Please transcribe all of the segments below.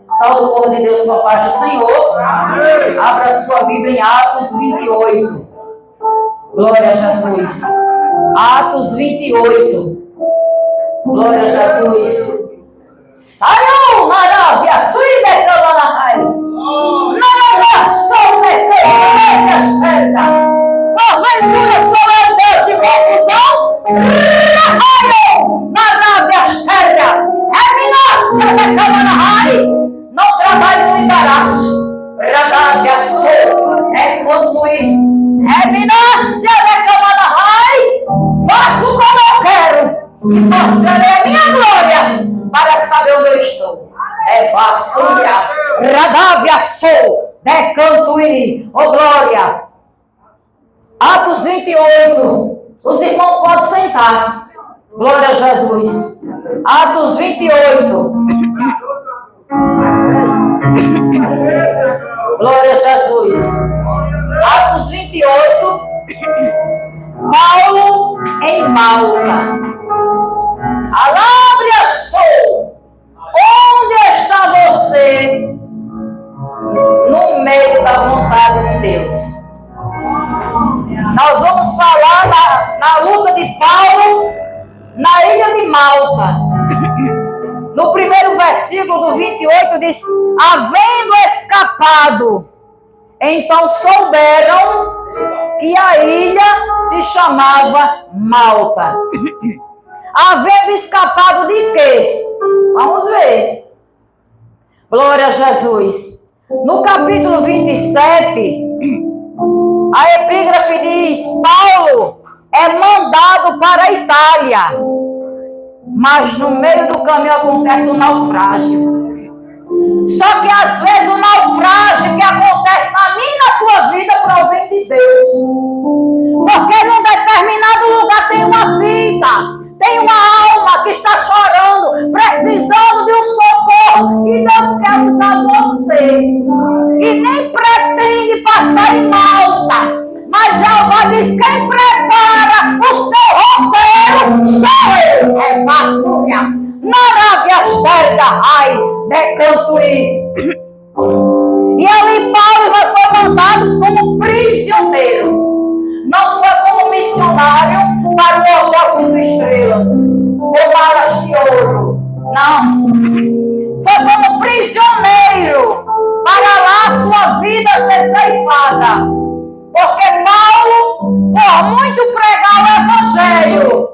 Salve o povo de Deus com a paz do Senhor. Amém. Abra sua Bíblia em Atos 28. Glória a Jesus. Atos 28. Glória a Jesus. Saiu, maravilha, sui becama na raia. Nada sou becama, porventura sou Deus de confusão. Raio, maravilha, terra. Eminência becama na raia. Não trabalho no embaraço. Radávia sou, é quando ir. Eminência becama na raia. Faço como eu quero e mostrarei a minha glória para saber onde eu estou. É vassoura, radávia sou, decantuí, ô glória. Atos 28. Os irmãos podem sentar. Glória a Jesus. Atos 28. Glória a Jesus. Atos 28. Paulo em Malta. Alábria sou. Onde está você no meio da vontade de Deus? Nós vamos falar na luta de Paulo na ilha de Malta. No primeiro versículo do 28 diz: havendo escapado, então souberam que a ilha se chamava Malta. Havendo escapado de quê? Vamos ver. Glória a Jesus. No capítulo 27, a epígrafe diz: Paulo é mandado para a Itália, mas no meio do caminho acontece um naufrágio. Só que às vezes o naufrágio que acontece na minha e na tua vida provém de Deus. Porque num determinado lugar tem uma vida, tem uma alma que está chorando, precisando de um socorro. E Deus quer usar você. E nem pretende passar em Malta. Mas Jeová diz: quem prepara o seu roteiro sou eu. É vassoura. Maravilhas terra, ai, decantuí. E ali Paulo foi mandado como prisioneiro. Não foi como missionário para o Hotel 5 Estrelas ou balas de ouro. Não. Foi como prisioneiro para lá sua vida ser ceifada. Porque Paulo, por muito pregar o Evangelho,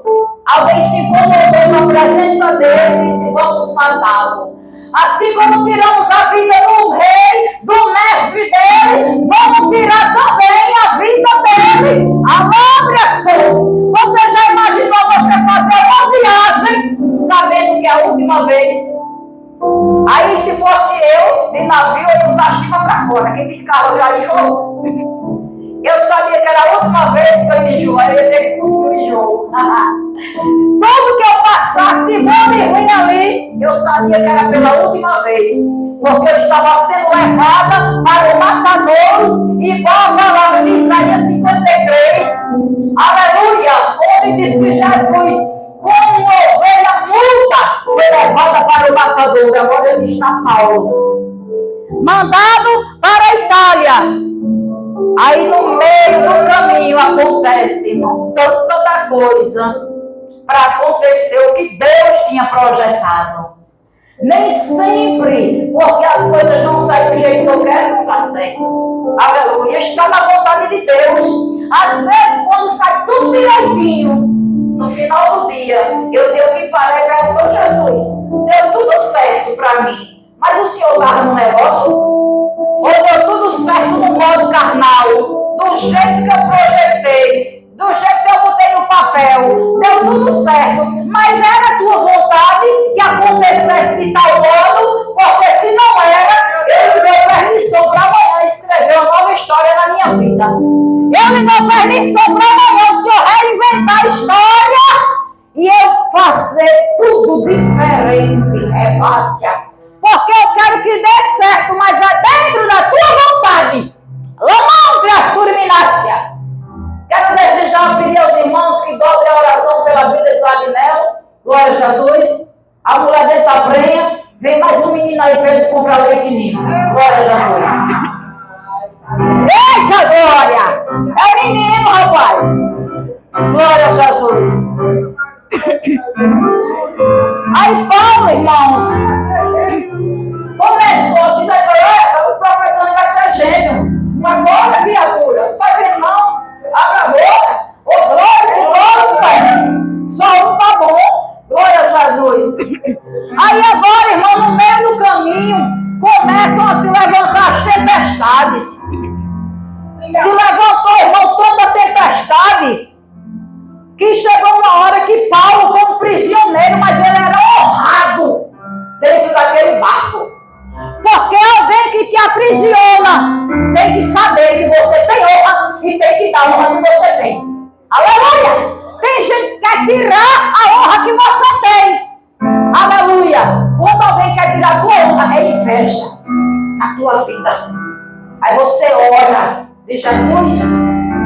alguém se incomodou na presença dele e disse: vamos matá-lo. Assim como tiramos a vida do rei, do mestre dele, vamos tirar também a vida dele. Alábria sou. Você já imaginou você fazer uma viagem sabendo que é a última vez? Aí se fosse eu, de navio, eu não castiga para fora. Quem de carro já enjoou. Eu sabia que era a última vez que eu enjoei, eu ia ter que curtir o enjoo. Tudo que eu passasse de bom e ruim ali, eu sabia que era pela última vez. Porque eu estava sendo levada para o matadouro, igual a palavra de Isaías 53. Aleluia! Onde diz que Jesus, como uma ovelha muda, foi levada para o matadouro. Agora ele está Paulo. Mandado para a Itália. Aí no meio do caminho acontece, irmão, tanta coisa para acontecer o que Deus tinha projetado. Nem sempre, porque as coisas não saem do jeito que eu quero, não está certo. Aleluia, está na vontade de Deus. Às vezes, quando sai tudo direitinho, no final do dia, eu tenho que parar e perguntar: Jesus, deu tudo certo para mim, mas o Senhor estava no negócio? Ou deu tudo certo no modo carnal, do jeito que eu projetei, do jeito que eu botei no papel, deu tudo certo, mas era a tua vontade que acontecesse de tal modo, porque se não era, eu lhe dou permissão para amanhã escrever uma nova história na minha vida. Eu lhe dou permissão para amanhã o Senhor reinventar a história e eu fazer tudo diferente, Revácia. Porque eu quero que dê certo, mas é dentro da tua vontade. Lamandra Surminácia. Quero desejar pedir aos irmãos que dobrem a oração pela vida de Adinel. Glória a Jesus. A mulher dele está prenha. Vem mais um menino aí aí para ele comprar leite ninho. Glória a Jesus. Eita, glória! É menino, rapaz. Glória a Jesus. Aí Paulo, irmãos, começou a dizer para o professor vai ser gênio. Agora, criatura, tu vai ver não? Abra a boca. Ô, glória, se glória, pai. Só um tá bom. Glória a Jesus. Aí agora, irmão, no meio do caminho, começam a se levantar as tempestades. Se levantou, irmão, toda a tempestade. Que chegou uma hora que Paulo, como prisioneiro, mas ele era honrado dentro daquele barco. Porque alguém que te aprisiona tem que saber que você tem honra e tem que dar a honra que você tem. Aleluia! Tem gente que quer tirar a honra que você tem. Aleluia! Quando alguém quer tirar a tua honra, é inveja na tua vida. Aí você ora, diz Jesus,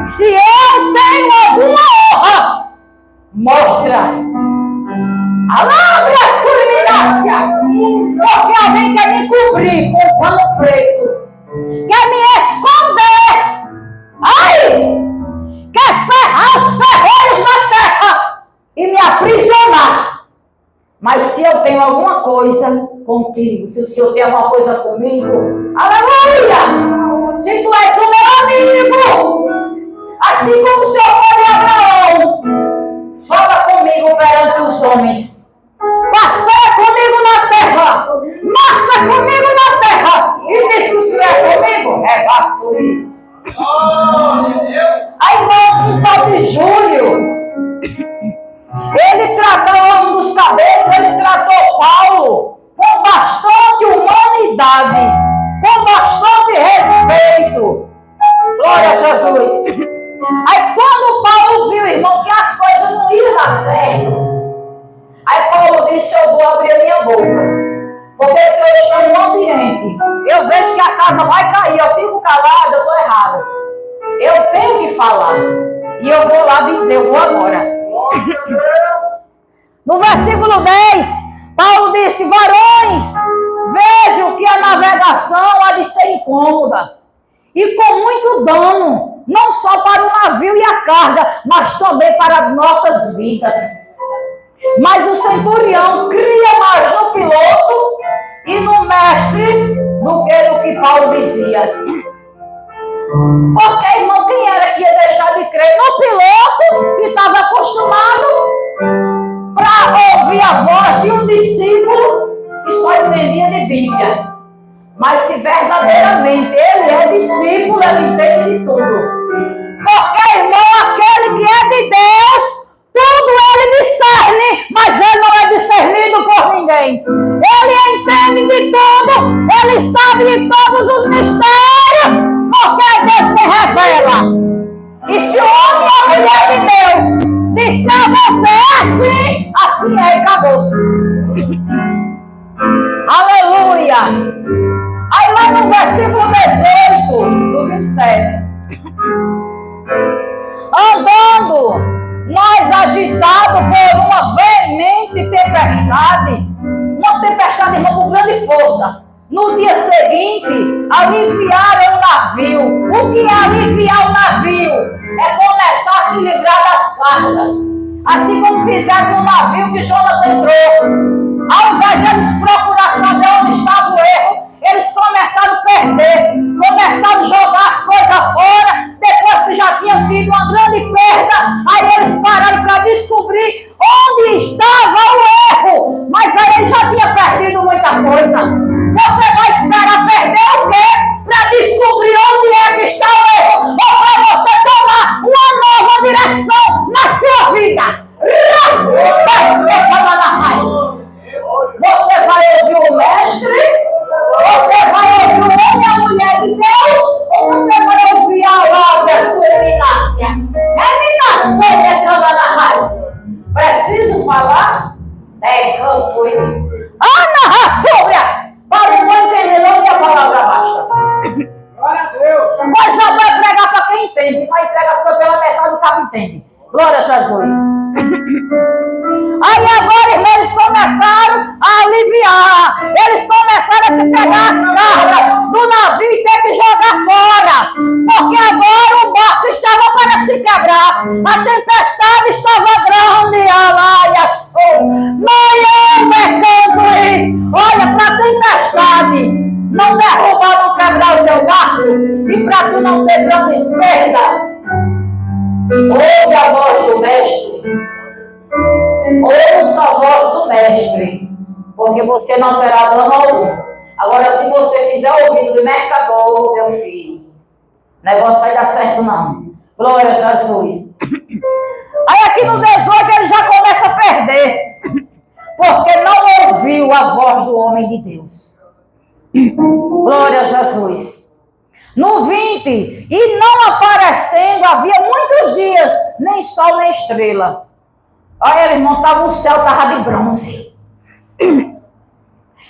se eu tenho alguma honra, mostra. Alambre a sua iluminação. Porque alguém quer me cobrir com um pano preto. Quer me esconder. Ai! Quer serrar os ferreiros na terra e me aprisionar. Mas se eu tenho alguma coisa contigo, se o Senhor tem alguma coisa comigo, aleluia! Se tu és o meu amigo, assim como o Senhor foi de Abraão, fala comigo perante os homens. Passeia comigo na terra. Marcha comigo na terra. E diz que o Senhor é comigo. É vassoura. Aí um tal de Júlio. Ele tratou um dos cabeças. Ele tratou Paulo com bastante humanidade. Com bastante respeito. Glória a Jesus. Aí quando Paulo viu, irmão, que as coisas não iam dar certo, aí Paulo disse, eu vou abrir a minha boca. Porque se eu estou em um ambiente, eu vejo que a casa vai cair, eu fico calado, eu estou errado. Eu tenho que falar. E eu vou lá dizer, eu vou agora. No versículo 10, Paulo disse, varões, vejam que a navegação há de ser incômoda. E com muito dano, não só para o navio e a carga, mas também para nossas vidas. Mas o centurião cria mais no piloto e no mestre do que no que Paulo dizia. Porque, irmão, quem era que ia deixar de crer no piloto que estava acostumado para ouvir a voz de um discípulo que só entendia de Bíblia? Mas se verdadeiramente ele é discípulo, ele entende de tudo. Porque, irmão, aquele que é de Deus, tudo ele discerne, mas ele não é discernido por ninguém. Ele entende de tudo, ele sabe de todos os mistérios, porque é Deus que revela. E se o homem ou a mulher de Deus disser a você assim, assim é e acabou-se. Aleluia! Aí lá no versículo 18 do 27. Andando, nós agitados por uma veemente tempestade, uma tempestade, irmão, com grande força. No dia seguinte, aliviaram o navio. O que é aliviar o navio? É começar a se livrar das cargas. Assim como fizeram no navio que Jonas entrou. Ao invés de eles procurar saber onde estava o erro, eles começaram a perder, começaram a jogar as coisas fora, depois que já tinham tido uma grande perda, aí eles pararam para descobrir onde estava o erro, mas aí ele já tinha perdido muita coisa. Você vai esperar perder o quê? Para descobrir onde é que está o erro, ou para você tomar uma nova direção na sua vida. Você vai ouvir o mestre? Você vai ouvir o homem e a mulher de Deus? Ou você vai ouvir a obra sua eminência? Eminência entrando na raiva. Preciso falar? Canto ele. Ana Rassúbria! Para o bom entendedor que a palavra basta. Glória a Deus. Pois vai pregar para quem entende. Vai entregar as coisas pela metade do que entende. Glória a Jesus. Aí agora, irmãos, eles começaram a aliviar. Eles começaram a pegar as cargas do navio e ter que jogar fora. Porque agora o barco estava para se quebrar. A tempestade estava grande. Olha, para a tempestade não derrubar, não quebrar o teu barco. E para tu não ter grandes perdas, ouve a voz do mestre. Ouça a voz do mestre, porque você não terá dano algum. Agora, se você fizer ouvido de mercador, meu filho, o negócio vai dar certo não. Glória a Jesus. Aí aqui no 18 ele já começa a perder, porque não ouviu a voz do homem de Deus. Glória a Jesus. No 20, e não aparecendo, havia muitos dias, nem sol nem estrela. Olha, irmão, o céu estava de bronze.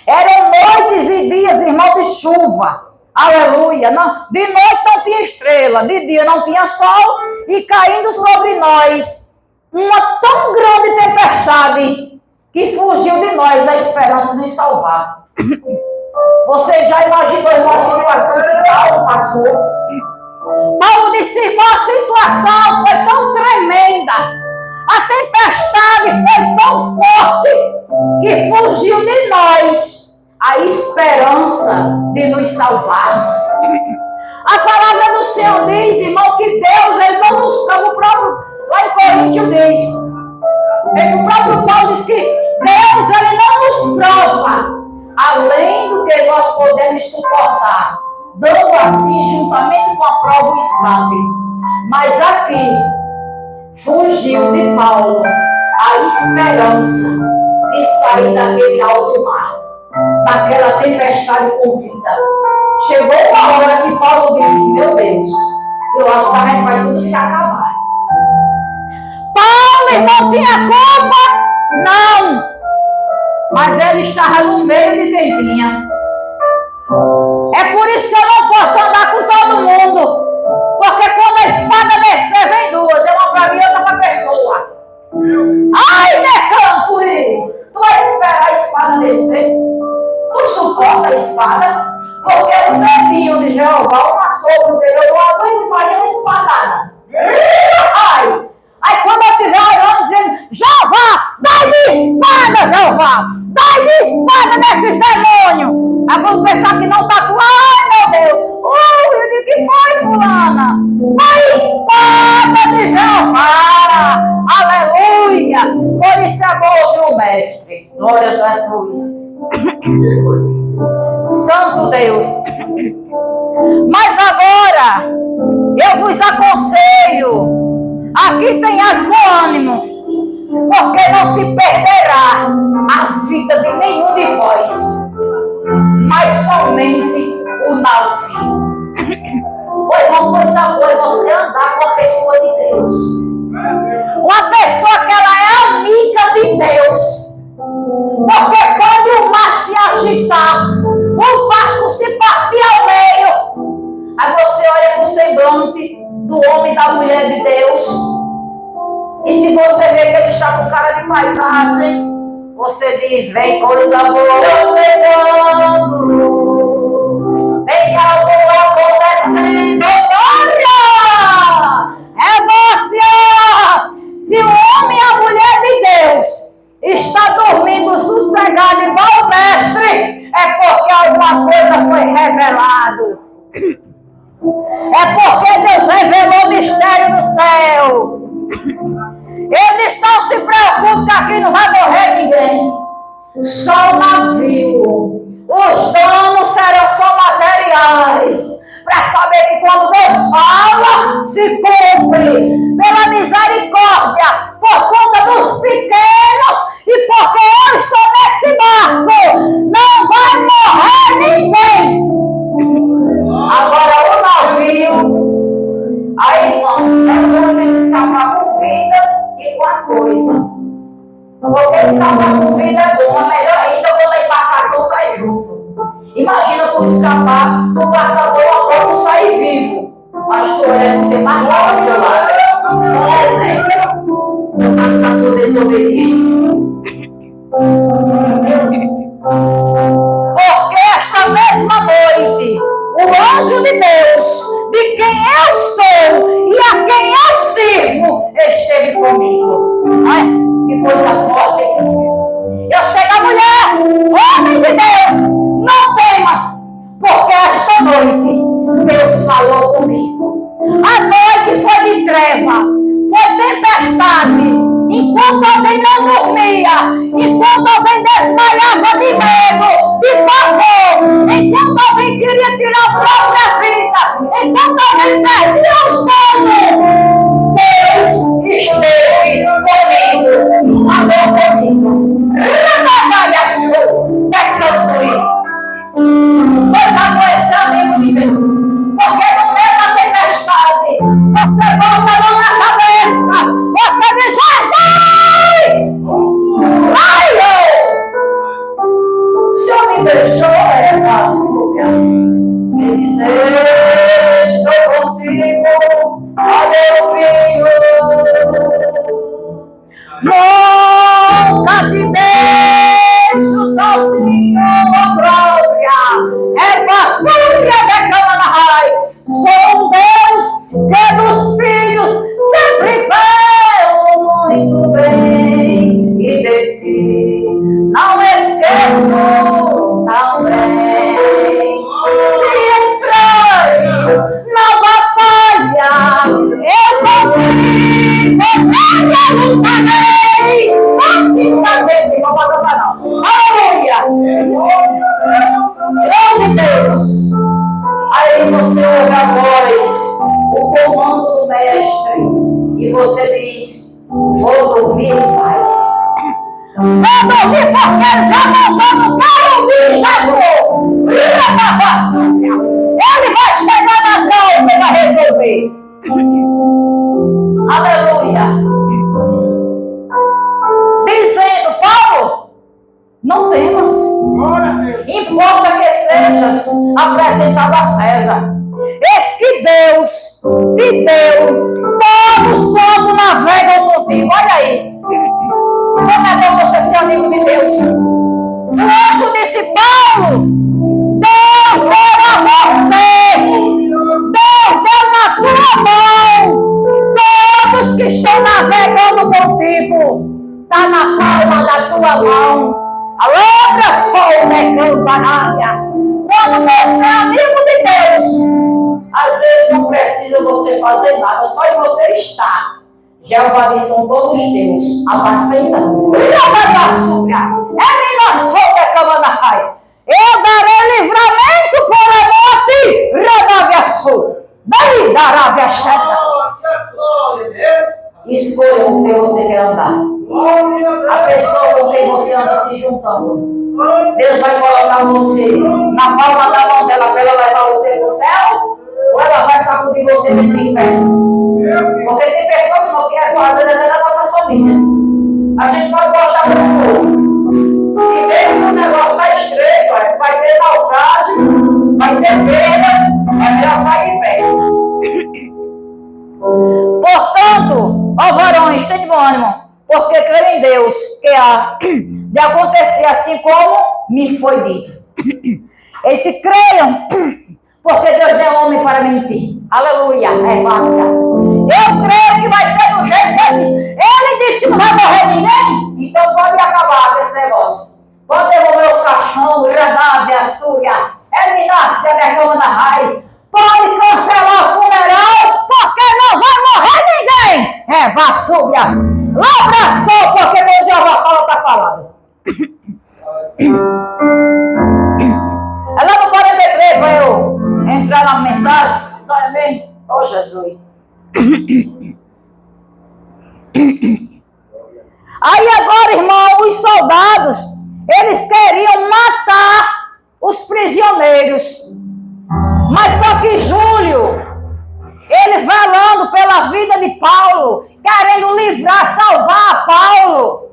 Eram noites e dias, irmão, de chuva. Aleluia. Não, de noite não tinha estrela, de dia não tinha sol, e caindo sobre nós uma tão grande tempestade que fugiu de nós a esperança de nos salvar. Você já imaginou, irmão, a situação que Paulo passou? Paulo disse, irmão, a situação foi tão tremenda. A tempestade foi tão forte que fugiu de nós a esperança de nos salvarmos. A palavra do Senhor diz, irmão, que Deus, Ele não nos prova, o próprio, lá em Coríntios diz, o próprio Paulo diz que Deus, Ele não nos prova além do que nós podemos suportar, dando assim, juntamente com a prova, o escape. Mas aqui, fugiu de Paulo a esperança de sair daquele alto mar, daquela tempestade com vida. Chegou uma hora que Paulo disse, meu Deus, eu acho que a gente vai tudo se acabar. Paulo não tinha culpa? Não. Mas ele estava no meio de quem tinha. É por isso que eu não posso andar com todo mundo. Porque quando a espada descer, vem duas. É uma para mim e outra para a pessoa. Ai, Necanturi! Tu vai esperar a espada descer? Tu suporta a espada? Porque o dedinho de Jeová, uma sombra dele, eu não aguento mais uma espadada. Ai! Aí quando eu estiver orando, dizendo, Jeová, dai-me espada, Jeová! Dai-me espada nesses demônios! Aí quando pensar que não está tu, ai meu Deus! Eu digo, que foi, fulana? Foi espada de Jeová! Aleluia! Por isso é bom ouvir o mestre. Glória a Jesus. Santo Deus. Mas agora, eu vos aconselho, aqui tem as bom ânimo, porque não se perderá a vida de nenhum de vós, mas somente o navio. Pois uma coisa boa é você andar com a pessoa de Deus. Uma pessoa que ela é amiga de Deus. Porque quando o mar se agitar, o barco se partir ao meio, aí você olha para o semblante do homem e da mulher de Deus, e se você vê que ele está com cara de paisagem, você diz, vem coisa boa chegando, vem algo acontecendo, olha! É você! Se o homem e a mulher de Deus está dormindo sossegado igual o mestre, é porque alguma coisa foi revelado. É porque Deus revelou o mistério do céu. Eles não se preocupem que aqui não vai morrer ninguém. Só o navio. Os danos serão só materiais. Para saber que quando Deus fala, se cumpre. Pela misericórdia, por conta dos pequenos e porque eu estou nesse barco, não vai morrer ninguém. Agora o navio, aí irmão, é bom a gente escapar com vida e com as coisas. Porque escapar com vida é bom, é melhor ainda quando a embarcação sai junto. Imagina tu escapar, tu passar por uma porta, tu sair vivo. Mas tu não tem mais nada do teu lado. Só exemplo. mas na tua desobediência. Porque esta mesma noite, o anjo de Deus, de quem eu sou e a quem eu sirvo, esteve comigo. Ai, que coisa forte. Eu chego à mulher, homem de Deus, não temas, porque esta noite Deus falou comigo. A noite foi de treva, foi tempestade. Enquanto alguém não dormia, enquanto alguém desmaiava de medo, de pavor, enquanto alguém queria tirar a própria vida, enquanto alguém perdia o sono, Deus esteve comigo, falou comigo. Pois adoece, amigo de Deus, porque no meio da tempestade, você volta a mão na cabeça, você diz: Jesus! O Senhor me deixou, é fácil. Ele diz: estou contigo, ó meu filho. Nunca te deixo sozinho, ó glória. É vassoura da Camanahai. Sou um Deus que dos filhos sempre velo muito bem. E de ti não esqueço também. Se entrares na batalha, eu contigo lutarei. Não vou cantar não. Aleluia. Glória a Deus. Aí você ouve a voz, o comando do mestre, e você diz: vou dormir em paz. Vou dormir porque já não quero ouvir Jesus. Ele vai chegar na causa e vai resolver. Aleluia. Dizendo: Paulo, não temas. Importa que sejas apresentado a César. Eis que Deus te deu todos quanto navegam contigo. Olha aí. Como é bom você ser amigo de Deus. O anjo disse: Paulo, Deus deu a você. Deus deu na tua mão. Todos que estão navegando contigo. Está na palma da tua mão. Alabra só o necão parária. Quando você é amigo de Deus, às vezes não precisa você fazer nada, só em você estar. Jeová diz: são todos teus, apacenta. Eu darei livramento por a morte. Daí dará a chata. Escolha com quem você quer andar. A pessoa com quem você anda se juntando. Deus vai colocar você na palma da mão dela para ela levar você para o céu, ou ela vai sacudir você dentro do inferno. Porque tem pessoas que não querem fazer dentro da nossa família. A gente pode gostar do povo. Se mesmo o negócio está estreito, vai ter naufrágio, vai ter perda, vai melhor sair de pé. Portanto, ó varões, tem bom ânimo, porque creio em Deus que há de acontecer assim como me foi dito. E se creiam, porque Deus não é homem para mentir. Aleluia, é fácil. Eu creio que vai ser do jeito que ele disse. Ele disse que não vai morrer ninguém, então pode acabar com esse negócio. Pode devolver os caixões, Radave, a Súria, Eminácia, Decamanarai. Pode cancelar o funeral, porque não vai morrer ninguém. É vassúria. Labra só, porque Deus já vai falar, está falando. Ela no 43 para eu entrar na mensagem. Só é mesmo? Oh, Jesus. Aí agora, irmão, os soldados, eles queriam matar os prisioneiros. Mas só que Júlio, ele velando pela vida de Paulo, querendo livrar, salvar Paulo,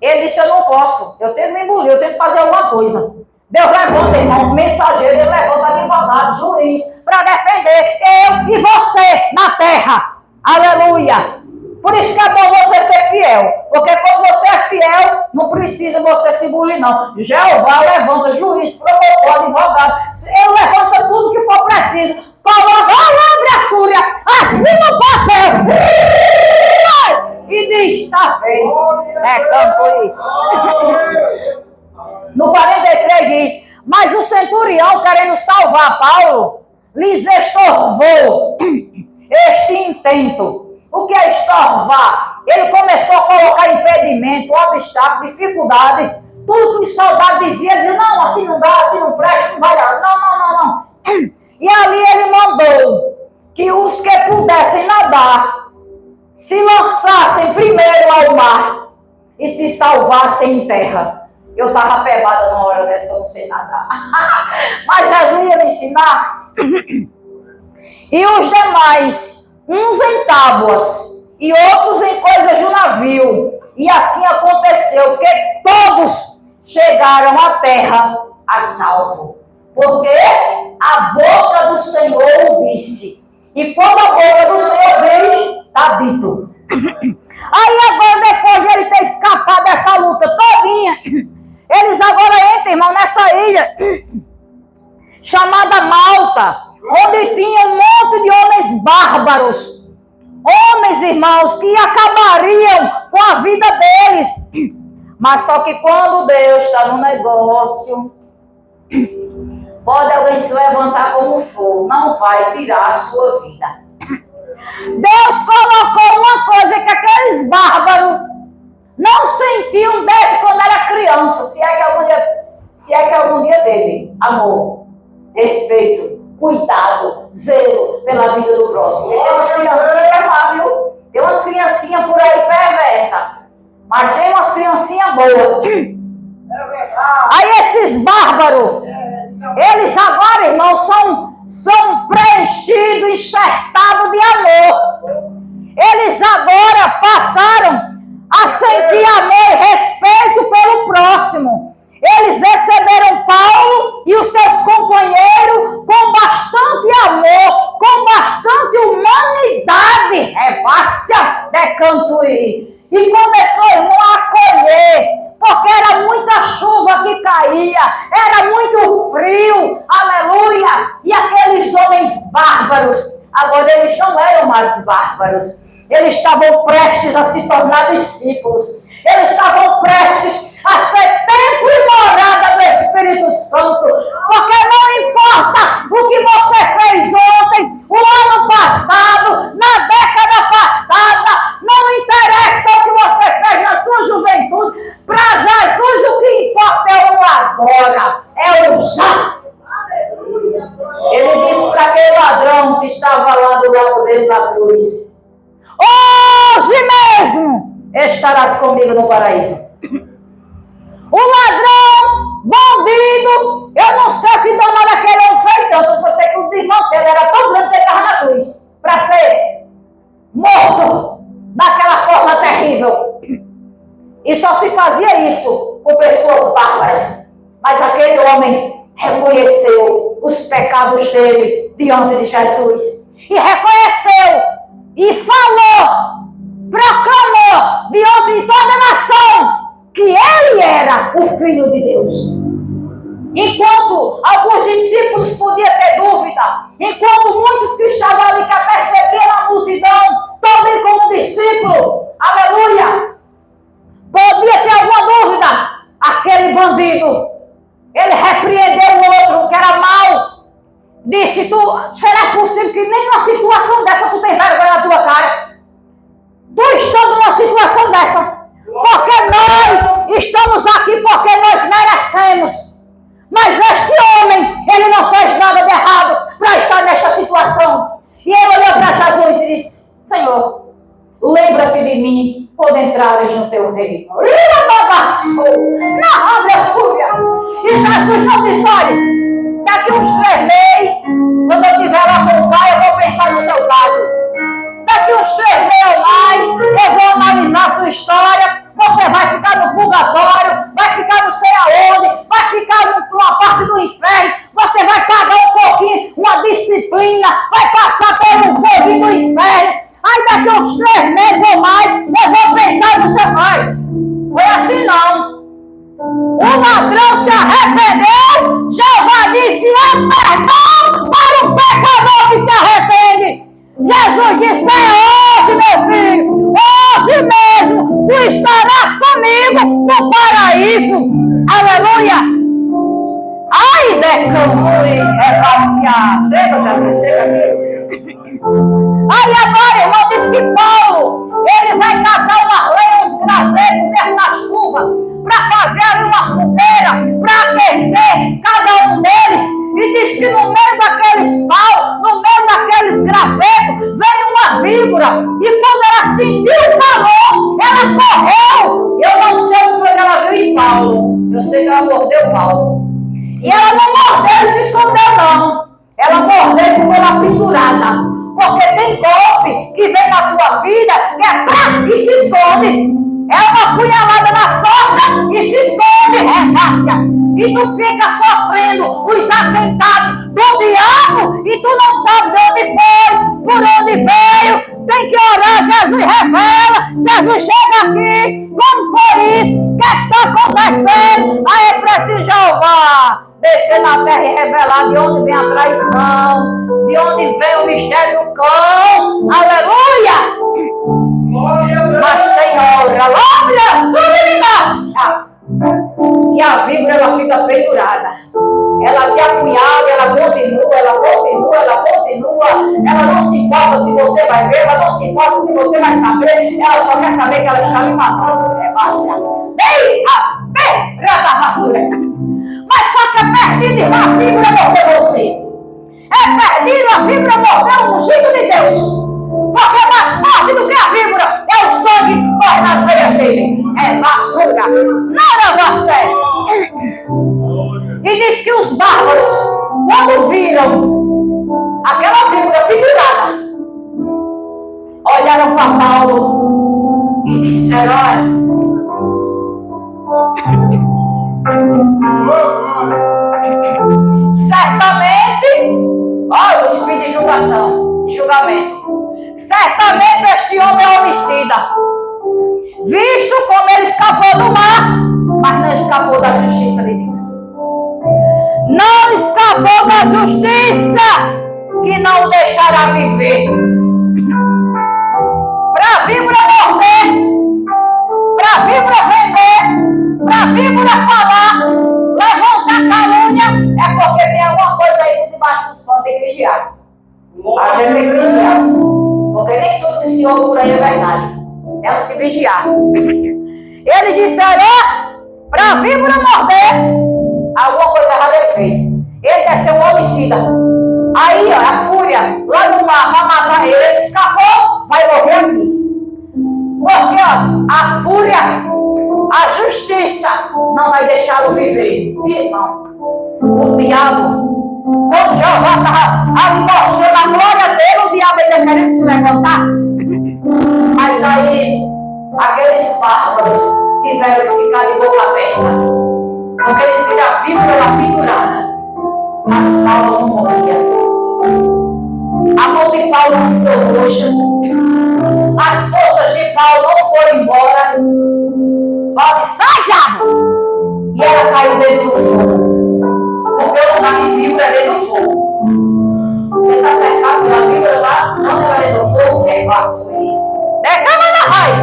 ele disse: eu não posso, eu tenho que me engolir, eu tenho que fazer alguma coisa. Deus levanta, irmão, mensageiro, ele levanta advogado, juiz, para defender eu e você na terra. Aleluia. Por isso que é bom você ser fiel. Porque quando você é fiel, não precisa você se bulir, não. Jeová levanta juiz, promotor, advogado. Ele levanta tudo que for preciso. Coloca a súria, assina o papel. E diz, está feito. Canto aí. No 43 diz, mas o centurião, querendo salvar Paulo, lhes estorvou este intento. O que é estorvar? Ele começou a colocar impedimento, obstáculo, dificuldade. Tudo que o soldado dizia, não, assim não dá, assim não presta, não vai dar. Não. E ali ele mandou que os que pudessem nadar se lançassem primeiro ao mar e se salvassem em terra. Eu estava pegada numa hora dessa, eu não sei nadar. Mas Jesus ia me ensinar. E os demais, uns em tábuas e outros em coisas do navio. E assim aconteceu que todos chegaram à terra a salvo. Porque a boca do Senhor o disse. E quando a boca do Senhor veio, está dito. Aí agora, depois de ele ter escapado dessa luta todinha, eles agora entram, irmão, nessa ilha chamada Malta, onde tinha um monte de homens bárbaros. Homens, irmãos, que acabariam com a vida deles. Mas só que quando Deus está no negócio, pode alguém se levantar como for, não vai tirar a sua vida. Deus colocou uma coisa que aqueles bárbaros não sentiam desde quando era criança, se é que algum dia teve amor, respeito, cuidado, zelo pela vida do próximo. Tem umas criancinhas que é má, viu? Tem umas criancinhas por aí perversas, mas tem umas criancinhas boas. Aí esses bárbaros, eles agora, irmãos, são preenchidos, enxertados de amor. Eles agora passaram a sentir amor e respeito pelo próximo. Eles receberam Paulo e os seus companheiros com bastante amor, com bastante humanidade, revácia de Cantuí. E começou, irmão, a acolher, porque era muita chuva que caía, era muito frio, aleluia. E aqueles homens bárbaros, agora eles não eram mais bárbaros, eles estavam prestes a se tornar discípulos, eles estavam prestes a ser templo e morada do Espírito Santo, porque não importa o que você fez ontem, o ano passado, na década passada, não interessa o que você fez na sua juventude, para Jesus o que importa é o agora, é o já. Ele disse para aquele ladrão que estava lá do lado dele na cruz, hoje mesmo estarás comigo no paraíso. O ladrão, bandido, eu não sei o que danado aquele homem fez tanto, eu só sei que o irmão dele era tão grande que ele estava na cruz, para ser morto daquela forma terrível. E só se fazia isso com pessoas bárbaras. Mas aquele homem reconheceu os pecados dele diante de Jesus. E reconheceu, e falou, proclamou diante de toda a nação que ele era o Filho de Deus. Enquanto alguns discípulos podiam ter dúvida, enquanto muitos que estavam ali que percebiam a multidão, também como discípulo, aleluia, podia ter alguma dúvida, aquele bandido, ele repreendeu o outro que era mau, disse, será possível que nem numa situação dessa tu tem vergonha na tua cara? Tu estando numa situação dessa, porque nós estamos aqui porque nós merecemos. Mas este homem, ele não fez nada de errado para estar nesta situação. E ele olhou para Jesus e disse, Senhor, lembra-te de mim quando entrares no teu reino. E Jesus não disse, olha, daqui uns 3 meses, quando eu estiver lá com o pai, eu vou pensar no seu caso. Daqui uns 3 meses mais, eu vou analisar a sua história. Você vai ficar no purgatório, vai ficar não sei aonde, vai ficar numa parte do inferno, você vai pagar um pouquinho, uma disciplina, vai passar pelo fogo do inferno. Aí daqui uns 3 meses ou mais, arrependeu, Jeová disse: há perdão para o pecador que se arrepende. Jesus disse: é hoje, meu filho, hoje mesmo, tu estarás comigo no paraíso. Aleluia! Ai, decamui, revaciar. Chega, Jesus, chega aqui. Aí agora, irmão, diz que Paulo, ele vai catar uma lenha, uns gravetos mesmo na chuva, para fazer ali uma fogueira, para aquecer cada um deles. E diz que no meio daqueles paus, no meio daqueles gravetos, veio uma víbora. E quando ela sentiu o calor, ela correu. Eu não sei o que ela viu em Paulo. Eu sei que ela mordeu Paulo. E ela não mordeu e se escondeu, não. Ela mordeu e ficou lá pendurada. Porque tem golpe que vem na tua vida que é pá, e se esconde. É uma punhalada nas costas e se esconde, regácia. E tu fica sofrendo os atentados do diabo e tu não sabe de onde foi, por onde veio. Tem que orar, Jesus revela, Jesus chega aqui. Como foi isso? O que está acontecendo? Aí precisa Jeová descer na terra e revelar de onde vem a traição, de onde vem o mistério do cão. Aleluia! Mas tem hora, glória, sublimácia. E a víbora, ela fica pendurada. Ela te apunhala, ela continua, ela continua, ela continua. Ela não se importa se você vai ver, ela não se importa se você vai saber. Ela só quer saber que ela está me matando. É fácil. Ei, a pedra da vassoura. Mas só que é perdido a víbora mordeu você. É perdido a víbora mordeu o ungido de Deus. Porque mais forte do que a víbora é o sangue que corre nas veias dele. É vassoura. Nada vai ser. E diz que os bárbaros, quando viram aquela víbora pendurada, olharam para Paulo e disseram: certamente, olha o espírito de julgamento. Certamente este homem é homicida, visto como ele escapou do mar, mas não escapou da justiça de Deus. Não escapou da justiça, que não o deixará viver. Para a víbora morder, para a víbora vender, para a víbora falar, levantar calúnia, é porque tem alguma coisa aí debaixo dos panos, tem que vigiar. A gente tem que vigiar. Porque nem tudo que se ouve por aí é verdade. Temos que vigiar. Eles disseram: para a víbora morder, alguma coisa errada ele fez. Ele deve ser um homicida. Aí, ó, a fúria lá no mar para matar ele, ele escapou, vai morrer aqui. Porque, ó, a fúria, a justiça não vai deixá-lo viver. Irmão, o diabo, quando Jeová estava ali mostrando a glória dele, o diabo ainda querendo se levantar. Mas aí, aqueles bárbaros tiveram que ficar de boca aberta. Porque eles viram a víbora lá pendurada. Mas Paulo não morria. A mão de Paulo não ficou roxa. As forças de Paulo não foram embora. Paulo disse: sai, diabo! E ela caiu dentro do fogo. Porque o lugar de víbora é dentro do fogo. Você está cercado pela víbora lá, não é dentro do fogo, é vassoura. Decama na raia.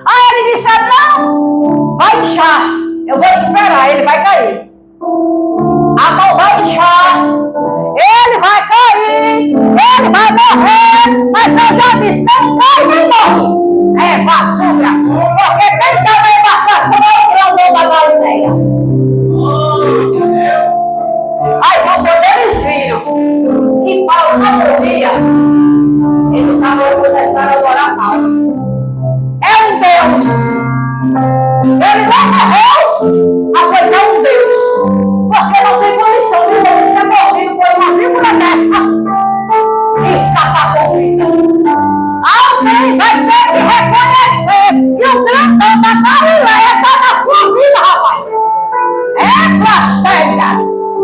Aí ele disse: não, vai inchar. Eu vou esperar, ele vai cair. A mão vai inchar, ele vai cair, ele vai morrer. Mas eu já disse: não cai nem morre. É vassoura. Porque quem está na embarcação é o grão da Galileia. Aí quando eles viram que Paulo não morria, eles agora começaram a adorar Paulo. É um Deus. Ele não morreu, mas é um Deus. Porque não tem condição de ele ser mordido por uma víbora dessa e escapar com vida. Alguém vai ter que reconhecer que o grandão da Galileia está na sua vida, rapaz. É plasteia.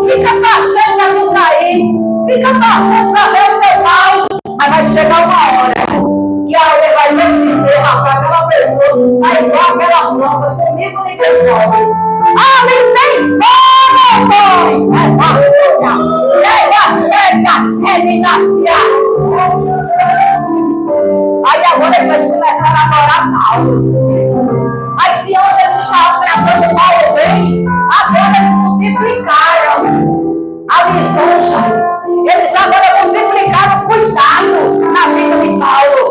Fica torcendo para não cair. Fica torcendo para ver o teu mal. Mas vai chegar uma hora que alguém vai ter que dizer: rapaz, aquela pessoa vai igual aquela planta, comigo ninguém pode. Ali tem fogo, mãe. É vacina, é minacia. Aí agora eles começaram a adorar Paulo. Aí se antes eles estavam tratando Paulo bem, agora eles multiplicaram a lisonja. Eles agora multiplicaram o cuidado na vida de Paulo.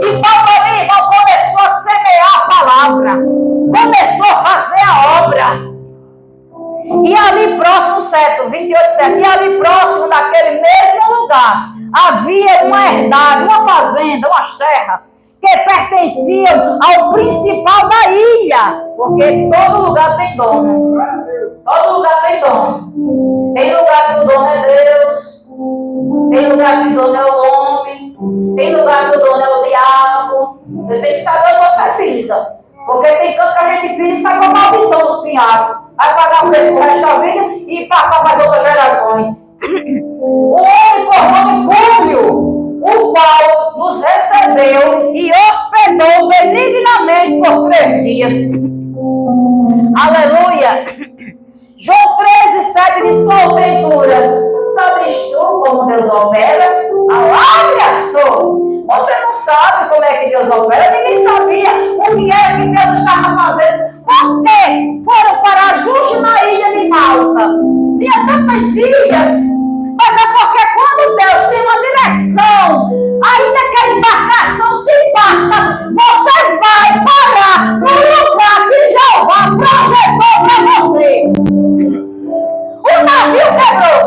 E Paulo ali, irmão, começou a semear a palavra. Começou a fazer a obra. E ali próximo, 28:7, e ali próximo daquele mesmo lugar, havia uma herdade, uma fazenda, uma terra, que pertenciam ao principal da ilha. Porque todo lugar tem dono. Todo lugar tem dono. Tem lugar que o dono é Deus. Tem lugar que o dono é o homem. Tem lugar que o dono é o diabo. Você tem que saber onde você pisa. Porque tem canto que a gente pisa e sai com a maldição dos pinhaços. Vai pagar o preço pro resto da vida e passar para as outras gerações. O homem por nome Públio, o qual nos recebeu e hospedou benignamente por 3 dias. Aleluia! João 13:7 diz, porventura, sabes tu como Deus opera? Alábia sou! Você não sabe como é que Deus opera? Ninguém sabia o que era que Deus estava fazendo. Por que foram parar justo na ilha de Malta? Tinha tantas ilhas. Mas é porque quando Deus tem uma direção, ainda que a embarcação se parta, você vai parar no lugar que Jeová projetou para você. O navio quebrou,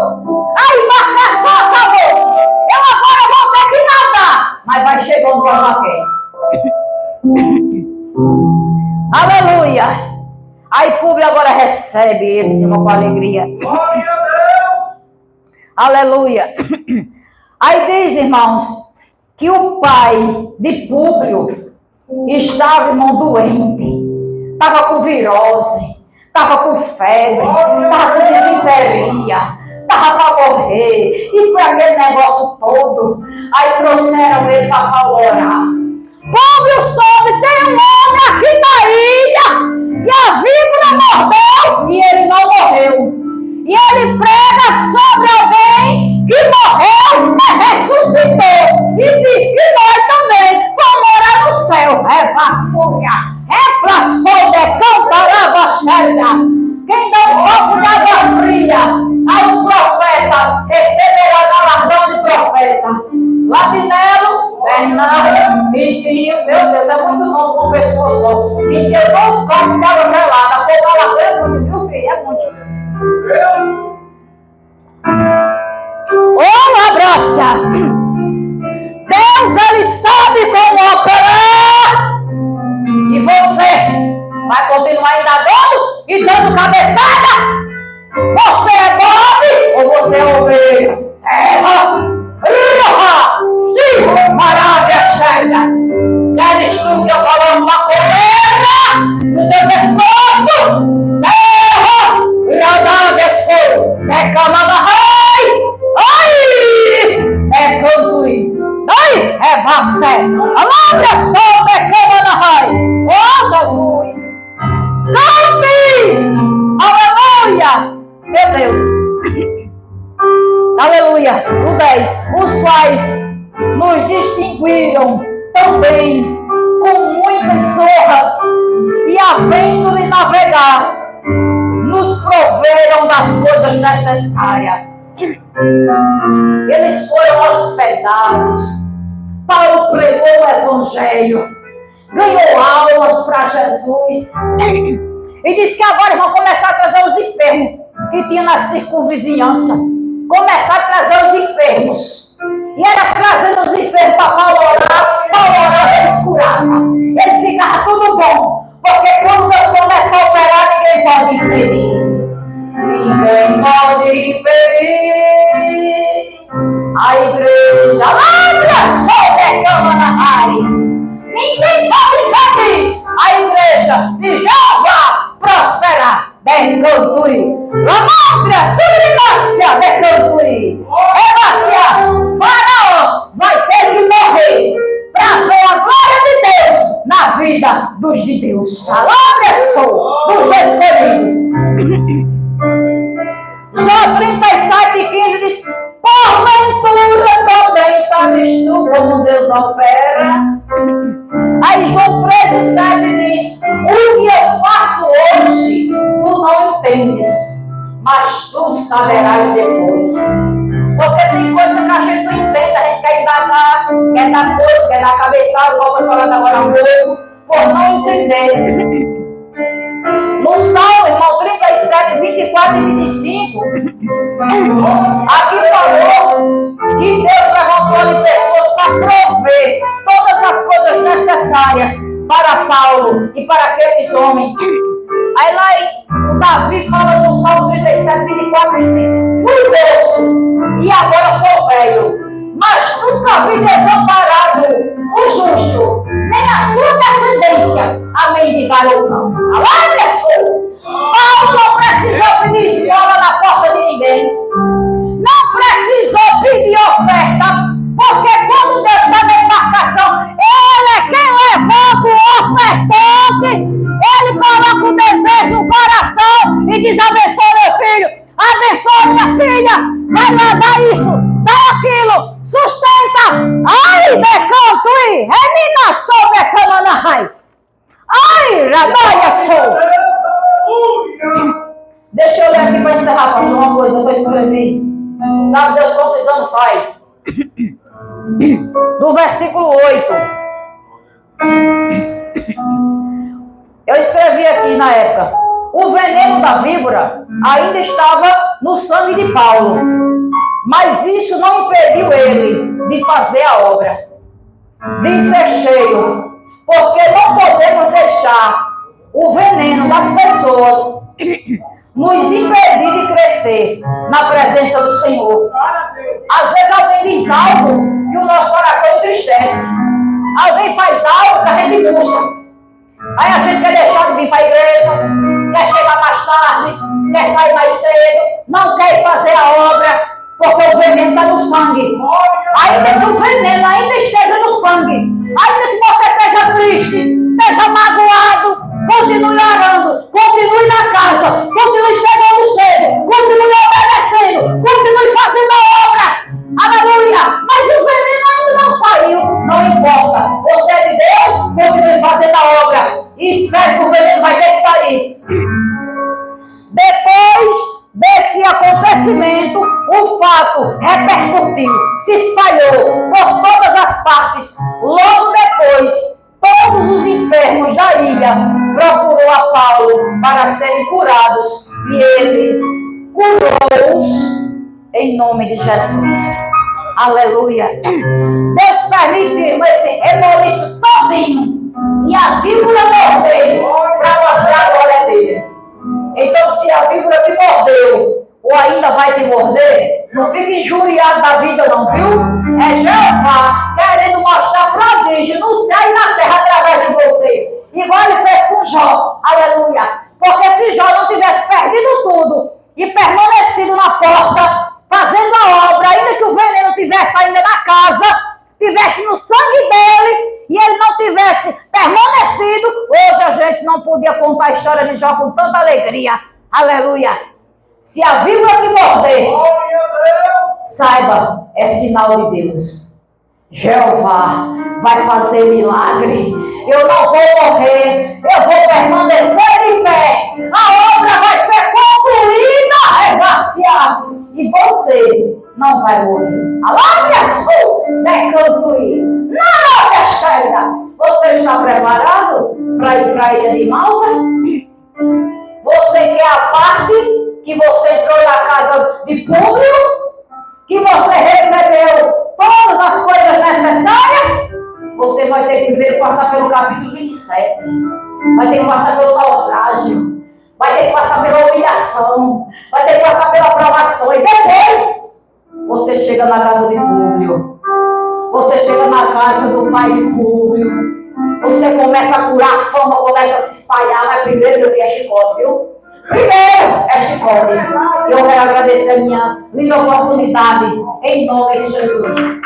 a embarcação acabou-se. Eu agora vou ter que nadar. Mas vai chegar onde Jeová quer. Aleluia. Aí Públio agora recebe eles, irmão, com alegria. Glória a Deus. Aleluia. Aí diz, irmãos, que o pai de Públio estava, irmão, doente. Estava com virose. Estava com febre. Estava com desinteria. Estava para morrer. E foi aquele negócio todo. Aí trouxeram ele para Paulo orar. Públio soube, tem um homem aqui na ilha que a víbora mordeu e ele não morreu. E ele prega sobre alguém que morreu e ressuscitou. E diz que nós também vamos morar no céu. É vassoura, é vassoura, cantará vassoura. Quem dá um copo de água fria a um profeta receberá galardão de profeta. Latinelo, Bernardo, Mitinho, meu Deus, é muito nome com pessoa só. E deu 2 copos de água gelada. A pouco ela foi muito, viu, filho? É muito. Ô, abraça! Deus, ele sabe como operar! E você vai continuar indagando e dando cabeçada? Você é Bob ou você é ovelha? Erra! Maravilha, chega! Queres tu que eu coloque uma correia no teu pescoço? Erra! Radavesso! É camada rei! Ai! É cantui! Ai! É vacé! Alábia só! É camada rei! Oh, Jesus! Cante! Aleluia! Meu Deus! Aleluia! O 10. Os quais nos distinguiram também com muitas honras e havendo de navegar, nos proveram das coisas necessárias. Eles foram hospedados. Paulo pregou o evangelho, ganhou almas para Jesus. E disse que agora vão começar a trazer os enfermos que tinha na circunvizinhança. Começar a trazer os enfermos. E era trazendo os enfermos para Paulo orava, eles curavam. Eles ficavam tudo bom. Porque quando Deus começa a operar, ninguém pode impedir. Ninguém pode impedir. A igreja lábia sobre a cama na área. Ninguém pode impedir. A igreja de Jeová prosperar. Decanturi. Lamátria, sublimácia, decanturi. Hemácia, Faraó vai ter que morrer para ver a glória de Deus na vida dos de Deus. Palavra sou dos escolhidos. 37:15 diz: porventura também sabes tu como Deus opera. Aí João 13:7 diz: o que eu faço hoje, tu não entendes, mas tu saberás depois. Porque tem coisa que a gente não entende, a gente quer indagar, quer dar coisa, quer dar cabeçada, igual foi falando agora há pouco, por não entender. No Salmo, irmão, 37, 24 e 25, aqui falou que Deus levantou ali pessoas para prover todas as coisas necessárias para Paulo e para aqueles homens. Aí lá o Davi fala no Salmo 37, 24, assim: fui moço e agora sou velho, mas nunca vi desamparado o justo, nem a sua descendência a mendigar ou não. Alá, pessoa! Paulo não precisou pedir esmola na porta de ninguém. Não precisou pedir oferta, porque quando Deus está na embarcação, Ele é quem levanta o ofertante. Ele coloca o desejo no coração e diz: abençoa meu filho, abençoa minha filha, vai lá, dá isso, dá aquilo, sustenta. Ai, decanto e remina sobre a camanahai. Ai, rabaia sou. Deixa eu ler aqui para encerrar, pastor, uma coisa que eu escrevi. Sabe Deus quantos anos faz? Do versículo 8. Eu escrevi aqui na época: o veneno da víbora ainda estava no sangue de Paulo, mas isso não impediu ele de fazer a obra, de ser cheio, porque não podemos deixar o veneno das pessoas nos impedir de crescer na presença do Senhor. Às vezes alguém diz algo que o nosso coração entristece. Alguém faz algo que a gente busca. Aí a gente quer deixar de vir para a igreja, quer chegar mais tarde, quer sair mais cedo, não quer fazer a obra, porque o veneno está no sangue. Ainda que o veneno ainda esteja no sangue, ainda que você esteja triste, esteja magoado, continue orando, continue na casa, continue chegando cedo, continue obedecendo, continue fazendo a obra. Aleluia! Mas o veneno ainda não saiu, não importa. Você é de Deus, continue fazendo a obra e espere que o veneno vai ter que sair. Depois desse acontecimento, o fato repercutiu, se espalhou por todas as partes. Logo depois, todos os enfermos da ilha procurou a Paulo para serem curados, e ele curou-os em nome de Jesus. Aleluia. Deus permitiu esse reboliço todinho e a víbora mordeu para mostrar a glória dele. Então, se a víbora te mordeu ou ainda vai te morder, não fique injuriado da vida não, viu? É Jeová querendo mostrar prodígio no céu e na terra através de você. Igual ele fez com Jó. Aleluia. Porque se Jó não tivesse perdido tudo e permanecido na porta, fazendo a obra, ainda que o veneno estivesse ainda na casa, tivesse no sangue dele, e ele não tivesse permanecido, hoje a gente não podia contar a história de Jó com tanta alegria. Aleluia. Se a víbora te morder, saiba, é sinal de Deus. Jeová vai fazer milagre. Eu não vou morrer, eu vou permanecer de pé. A obra vai ser concluída, regaciar. E você não vai morrer. Você está preparado para ir para a ilha de Malta? Você quer a parte que você entrou na casa de Públio? Que você recebeu todas as coisas necessárias? Você vai ter que primeiro passar pelo capítulo 27. Vai ter que passar pelo naufrágio. Vai ter que passar pela humilhação. Vai ter que passar pela provação. E depois, você chega na casa de Públio. Você chega na casa do pai de Públio. Você começa a curar, a fama começa a se espalhar. Mas primeiro, meu filho, é chicote, viu? Primeiro é chicote. Eu quero agradecer a minha linda oportunidade. Em nome de Jesus.